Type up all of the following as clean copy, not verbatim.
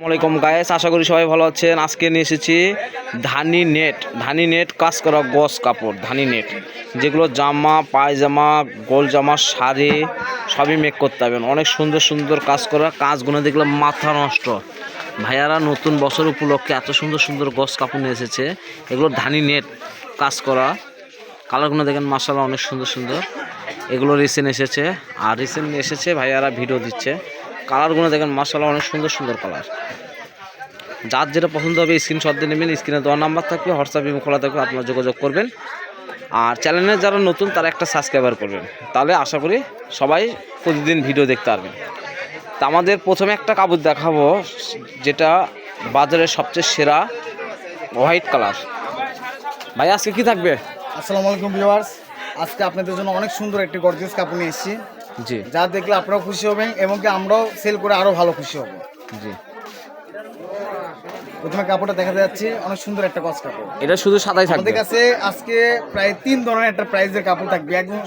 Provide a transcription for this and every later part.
আসসালামাইকুম গায়েস, আশা করি সবাই ভালো আছেন। আজকে নিয়ে এসেছি ধানি নেট কাজ করা গস কাপড়, ধানি নেট, যেগুলো জামা, পায়জামা, গোল জামা, শাড়ি সবই মেক করতে পারবেন। অনেক সুন্দর সুন্দর কাজ করা, কাজগুলো দেখলাম মাথা নষ্ট। ভাইয়ারা নতুন বছর উপলক্ষে এত সুন্দর সুন্দর গস কাপড় নিয়ে এসেছে। এগুলো ধানি নেট কাজ করা, কালারগুলো দেখেন মাশাআল্লাহ অনেক সুন্দর সুন্দর। এগুলো রিসেন্ট এসেছে, আর রিসেন্ট এসেছে ভাইয়ারা ভিডিও দিচ্ছে। কালারগুলো দেখেন মাশাআল্লাহ অনেক সুন্দর সুন্দর কালার। যার যেটা পছন্দ হবে স্ক্রিনশট দিয়ে নেবেন। স্ক্রিনে দেওয়া নাম্বার থাকবে, হোয়াটসঅ্যাপ ইমো খোলা থাকবে, আপনারা যোগাযোগ করবেন। আর চ্যানেলে যারা নতুন তারা একটা সাবস্ক্রাইবার করবেন, তাহলে আশা করি সবাই প্রতিদিন ভিডিও দেখতে পারবেন। তা আমাদের প্রথমে একটা কাপড় দেখাবো, যেটা বাজারের সবচেয়ে সেরা হোয়াইট কালার। ভাই আজকে কি থাকবে? আসসালামু আলাইকুম ভিউয়ার্স, আজকে আপনাদের জন্য অনেক সুন্দর একটি গর্জিয়াস কাপড় নিয়ে এসেছি। জি, যা দেখলে আপনারাও খুশি হবেন এবং কি আমরাও সেল করে আরো ভালো খুশি হব। জি, প্রথমে কাপড়টা দেখা যাচ্ছে অনেক সুন্দর একটা গজ কাপড়। এটা শুধু সাদাই থাকবে। আমাদের কাছে আজকে প্রায় 3 ধরনের একটা প্রাইজের কাপড় থাকবে, একদম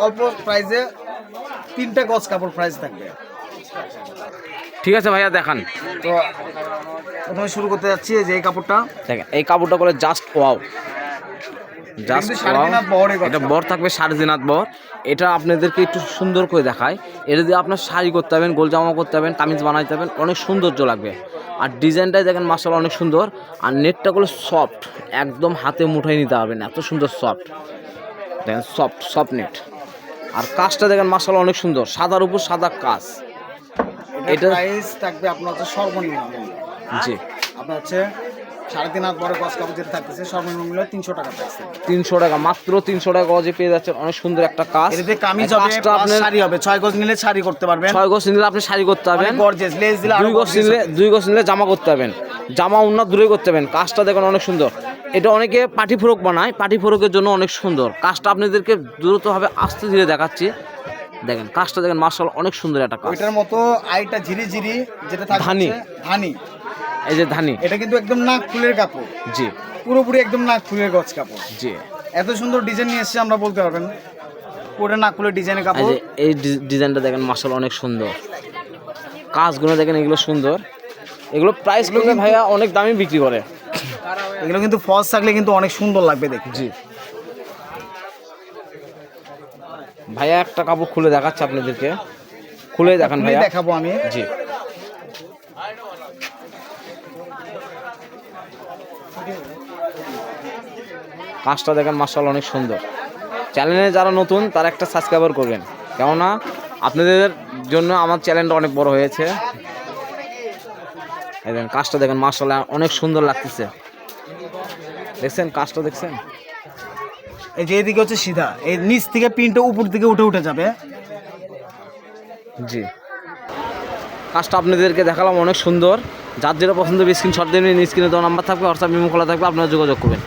অল্প প্রাইজে 3টা গজ কাপড় প্রাইস থাকবে। ঠিক আছে ভাইয়া, দেখান। তো প্রথমে শুরু করতে যাচ্ছি যে এই কাপড়টা দেখেন, এই কাপড়টা করে জাস্ট ওয়াও, জাস্ট এটা বর থাকবে 3.5 হাত বর। এটা আপনাদেরকে একটু সুন্দর করে দেখায়। এটা দিয়ে আপনার শাড়ি করতে হবেন, গোল জামা করতে হবেন, কামিজ বানাইতে হবেন, অনেক সৌন্দর্য লাগবে। আর ডিজাইনটাই দেখেন মাশাআল্লাহ অনেক সুন্দর। আর নেটটাগুলো সফট, একদম হাতে মুঠাই নিতে হবে না, এত সুন্দর সফট। দেখেন সফট নেট। আর কাজটা দেখেন মাশাআল্লাহ অনেক সুন্দর, সাদার উপর সাদা কাজ। এটা প্রাইস থাকবে আপনার হচ্ছে সর্বনিম্ন, জি, আপনার হচ্ছে 3.5 হাত বড় গজ কাপড় যেটা থাকতেছে সর্বনিম্ন মূল্য 300 টাকা প্রাইস। 300 টাকা, মাত্র 300 টাকা গজে পেয়ে যাচ্ছেন অনেক সুন্দর একটা কাজ। এটাতে কামিজ হবে, আপনার শাড়ি হবে। 6 গজ নিলে শাড়ি করতে পারবেন, 6 গজ নিলে আপনি শাড়ি করতে পারবেন। গর্জিয়াস লেস দিলে 2 গজ নিলে জামা করতে পারবেন, জামা উন্নত দূরে করতে পারবেন। কাজটা দেখেন অনেক সুন্দর। এটা অনেকে পাটি ফ্রক বানায়, পাটি ফ্রকের জন্য অনেক সুন্দর। কাজটা আপনাদেরকে দ্রুতভাবে আস্তে ধীরে দেখাচ্ছি। দেখেন কাজটা দেখেন মাশাআল্লাহ অনেক সুন্দর একটা কাজ। ওইটার মতো আইটা ঝিরি যেটা থাকে ধানি, এই যে ধানি, এটা কিন্তু একদম নাক ফুলের কাপড়। জি, পুরোপুরি একদম নাক ফুলের গজ কাপড়। জি, এত সুন্দর ডিজাইন নিয়ে এসেছে, আমরা বলতে পারবেন পুরো নাক ফুলের ডিজাইনের কাপড়। এই ডিজাইনটা দেখেন মাশাআল্লাহ অনেক সুন্দর। কাজগুলো দেখেন এগুলো সুন্দর। এগুলো প্রাইস করলে ভাইয়া অনেক দামি বিক্রি করে। এগুলো কিন্তু ফলস থাকলে কিন্তু অনেক সুন্দর লাগবে দেখতে। জি, ভাইয়া একটা কাপড় খুলে দেখাচ্ছে আপনাদেরকে, খুলে দেখান ভাইয়া। দেখাবো আমি। জি, কাজটা দেখেন মাশাআল্লাহ অনেক সুন্দর। চ্যানেলে যারা নতুন তারা একটা সাবস্ক্রাইবার করবেন, কেননা আপনাদের জন্য আমার চ্যানেলটা অনেক বড় হয়েছে। দেখেন কাজটা দেখেন মাশাআল্লাহ অনেক সুন্দর লাগতেছে। দেখছেন কাজটা, দেখছেন? এই যে এদিকে হচ্ছে সিধা, এই নিচ থেকে প্রিন্টটা উপর দিকে উঠে যাবে। জি, কাজটা আপনাদেরকে দেখালাম অনেক সুন্দর। যার যেটা পছন্দ হবে স্ক্রিনশট দিয়ে নিন। স্ক্রিনে দেওয়া নাম্বার থাকবে, হোয়াটসঅ্যাপ ইমো খোলা থাকবে, আপনারা যোগাযোগ করবেন।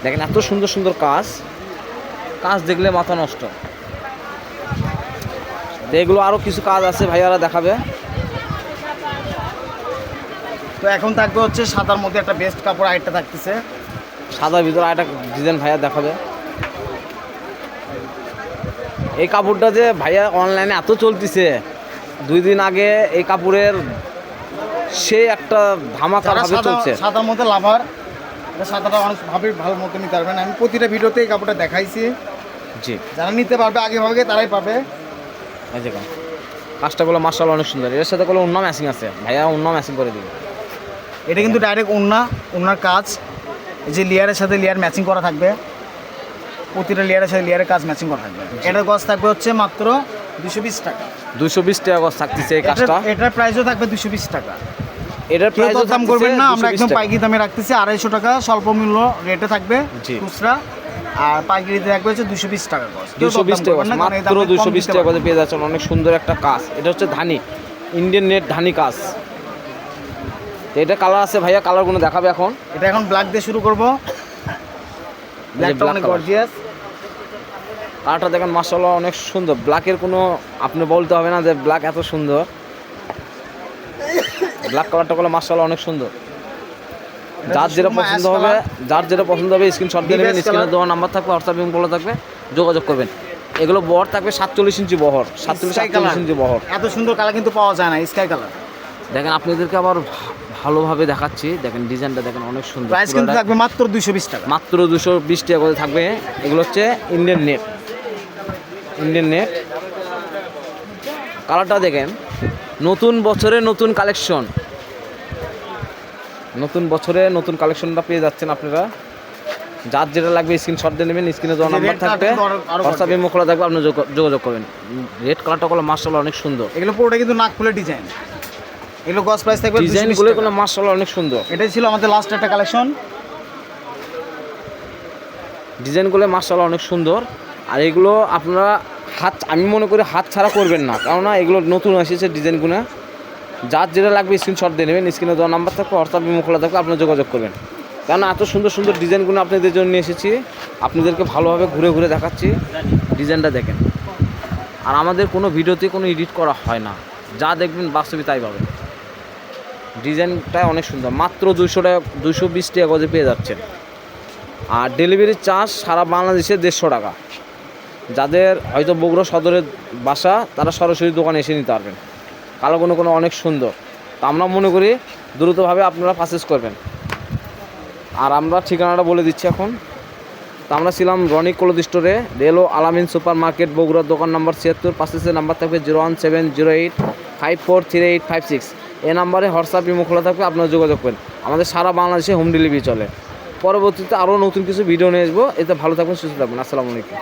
দেখেন এত সুন্দর সুন্দর কাজ দেখলে মাথা নষ্ট। এগুলো আরও কিছু কাজ আছে, ভাইয়ারা দেখাবে। তো এখন থাকবে হচ্ছে সাদার মধ্যে একটা বেস্ট কাপড় আইটা থাকতেছে, সাদার ভিতরে একটা ডিজাইন ভাইয়া দেখাবে। এই কাপড়টা যে ভাইয়া অনলাইনে এত চলতেছে, 2 দিন আগে এই কাপড়ের সেই একটা ধামাকা ভাবে চলছে। সাদার মধ্যে লাভার, এটা সাদাটা অনেক ভাবে ভালো মতো নিতে পারবেন। আমি প্রতিটা ভিডিওতে এই কাপড়টা দেখাইছি। জি, যারা নিতে পারবে আগে ভাগে তারাই পাবে। এই যে কাজটা গুলো মাশাআল্লাহ অনেক সুন্দর। এর সাথে কোনো ওন্না ম্যাচিং আছে, ভাইয়া ওন্না ম্যাচিং করে দিবে। এটা কিন্তু ডাইরেক্ট ওন্নার কাজ, যে লেয়ারের সাথে লেয়ার ম্যাচিং করা থাকবে, প্রতিটা লেয়ারের সাথে লেয়ারের কাজ ম্যাচিং করা থাকবে। এটার গজ থাকবে হচ্ছে মাত্র 220 টাকা। 220 টাকা গজ থাকতেছে এই কাজটা। এটার প্রাইসও থাকবে 220 টাকা। এটার প্রাইস দাম করবেন না, আমরা একদম পাইকারি দামে রাখতেছি 250 টাকা স্বল্প মূল্য রেটে থাকবে খুচরা। আর পাইকারিতে থাকবে হচ্ছে 220 টাকা গজ। 220 টাকা মাত্র 220 টাকা গজে পেয়ে যাচ্ছেন অনেক সুন্দর একটা কাজ। এটা হচ্ছে ধানি, ইন্ডিয়ান নেট ধানি কাজ। তো এটা কালার আছে ভাইয়া, কালারগুলো দেখাবে এখন। এটা এখন ব্ল্যাক দিয়ে শুরু করব। ব্ল্যাকটা অনেক গর্জিয়াস। কালারটা দেখেন মাশাআল্লাহ অনেক সুন্দর। ব্ল্যাকের কোনো আপনি বলতে হবে না যে ব্ল্যাক এত সুন্দর। ব্ল্যাক কালারটা করলে মাশাআল্লাহ অনেক সুন্দর। যার যেটা পছন্দ হবে স্ক্রিনশট দিয়ে নেবেন। স্ক্রিনে দেওয়া নাম্বার থাকবে, হোয়াটসঅ্যাপ ইমো খোলা থাকবে, যোগাযোগ করবেন। এগুলো বহর থাকবে 47 ইঞ্চি বহর, 47-48 ইঞ্চি বহর। এত সুন্দর কালার কিন্তু পাওয়া যায় না, স্কাই কালার। দেখেন আপনাদেরকে আবার ভালোভাবে দেখাচ্ছি। দেখেন ডিজাইনটা দেখেন অনেক সুন্দর। প্রাইস কিন্তু পুরোটা থাকবে মাত্র 220 টাকা। মাত্র 220 টাকা করে থাকবে। এগুলো হচ্ছে ইন্ডিয়ান নেট, ইন্ডিয়ান নেট। কালারটা দেখেন, নতুন বছরে নতুন কালেকশন, নতুন বছরে নতুন কালেকশনটা পেয়ে যাচ্ছেন আপনারা। যার যেটা লাগবে স্ক্রিনশট দিয়ে নেবেন, স্ক্রিনে দেওয়া নাম্বার থাকবে, হোয়াটসঅ্যাপে খোলা থাকবে, আপনি যোগাযোগ করবেন। রেড কালারটা করলে মার্শাল্লাহ অনেক সুন্দর। এগুলো পুরোটা কিন্তু নাক ফুলের ডিজাইন। এগুলো গস প্রাইস থাকবে ডিজাইনগুলো কোনো মার্শাল্লাহ অনেক সুন্দর। এটাই ছিল আমাদের লাস্ট একটা কালেকশন। ডিজাইনগুলো মার্শাল্লাহ অনেক সুন্দর। আর এগুলো আপনারা আমি মনে করি হাত ছাড়া করবেন না, কেননা এগুলো নতুন এসেছে ডিজাইনগুলো। যার যেটা লাগবে স্ক্রিনশট দিয়ে নেবেন, স্ক্রিনে দেওয়া নাম্বার থাকবে, হোয়াটসঅ্যাপে খোলা থাকবে, আপনারা যোগাযোগ করবেন। কেননা এত সুন্দর সুন্দর ডিজাইনগুলো আপনাদের জন্য নিয়ে এসেছি, আপনাদেরকে ভালোভাবে ঘুরে ঘুরে দেখাচ্ছি। ডিজাইনটা দেখেন। আর আমাদের কোনো ভিডিওতে কোনো এডিট করা হয় না, যা দেখবেন বাস্তবে তাই পাবেন। ডিজাইনটা অনেক সুন্দর। মাত্র 200 টাকা, 220 টাকা গজে পেয়ে যাচ্ছেন। আর ডেলিভারি চার্জ সারা বাংলাদেশে 150 টাকা। যাদের হয়তো বগুড়া সদরের বাসা, তারা সরাসরি দোকানে এসে নিতে পারবেন। কালো কোনো অনেক সুন্দর। তা আমরা মনে করি দ্রুতভাবে আপনারা পারচেস করবেন। আর আমরা ঠিকানাটা বলে দিচ্ছি এখন। তা আমরা ছিলাম রনিক ক্লথ স্টোরে, রেলো আলামিন সুপার মার্কেট, বগুড়ার দোকান নাম্বার 76। পাশে নাম্বার থাকবে 01708543856। এই নাম্বারে হোয়াটসঅ্যাপ ইমো খোলা থাকবে, আপনারা যোগাযোগ করেন। আমাদের সারা বাংলাদেশে হোম ডেলিভারি চলে। পরবর্তীতে আরও নতুন কিছু ভিডিও নিয়ে আসবো। এতে ভালো থাকবেন, সুস্থ থাকবেন। আসসালামু আলাইকুম।